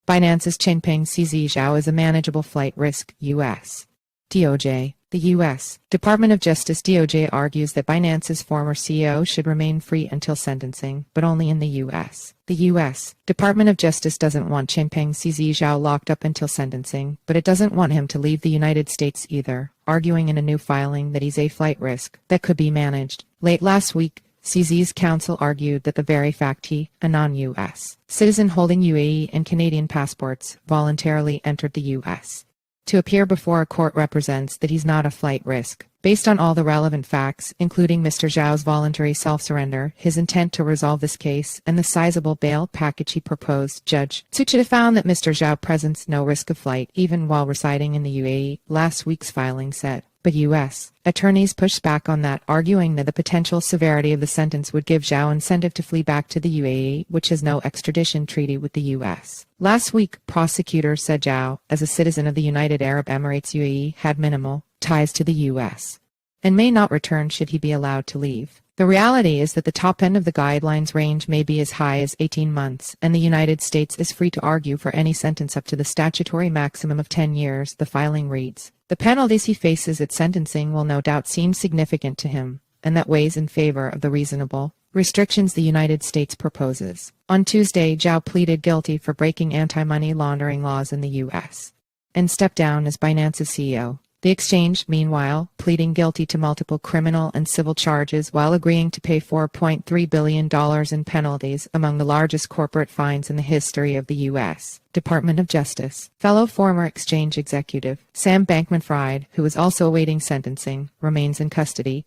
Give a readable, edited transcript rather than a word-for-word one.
Binance's Changpeng CZ Zhao is a manageable flight risk, U.S. DOJ. The U.S. Department of Justice DOJ argues that Binance's former CEO should remain free until sentencing, but only in the U.S. The U.S. Department of Justice doesn't want Changpeng CZ Zhao locked up until sentencing, but it doesn't want him to leave the United States either, arguing in a new filing that he's a flight risk that could be managed. Late last week, CZ's counsel argued that the very fact he, a non-U.S. citizen holding UAE and Canadian passports, voluntarily entered the U.S. to appear before a court represents that he's not a flight risk. Based on all the relevant facts, including Mr. Zhao's voluntary self-surrender, his intent to resolve this case, and the sizable bail package he proposed, Judge Tsuchida found that Mr. Zhao presents no risk of flight even while residing in the UAE, last week's filing said. But U.S. attorneys pushed back on that, arguing that the potential severity of the sentence would give Zhao incentive to flee back to the UAE, which has no extradition treaty with the U.S. Last week, prosecutors said Zhao, as a citizen of the United Arab Emirates UAE, had minimal ties to the U.S. and may not return should he be allowed to leave. The reality is that the top end of the guidelines range may be as high as 18 months, and the United States is free to argue for any sentence up to the statutory maximum of 10 years, the filing reads. The penalties he faces at sentencing will no doubt seem significant to him, and that weighs in favor of the reasonable restrictions the United States proposes. On Tuesday, Zhao pleaded guilty for breaking anti-money laundering laws in the U.S. and stepped down as Binance's CEO. The exchange, meanwhile, pleading guilty to multiple criminal and civil charges while agreeing to pay $4.3 billion in penalties, among the largest corporate fines in the history of the U.S. Department of Justice. Fellow former exchange executive Sam Bankman-Fried, who is also awaiting sentencing, remains in custody,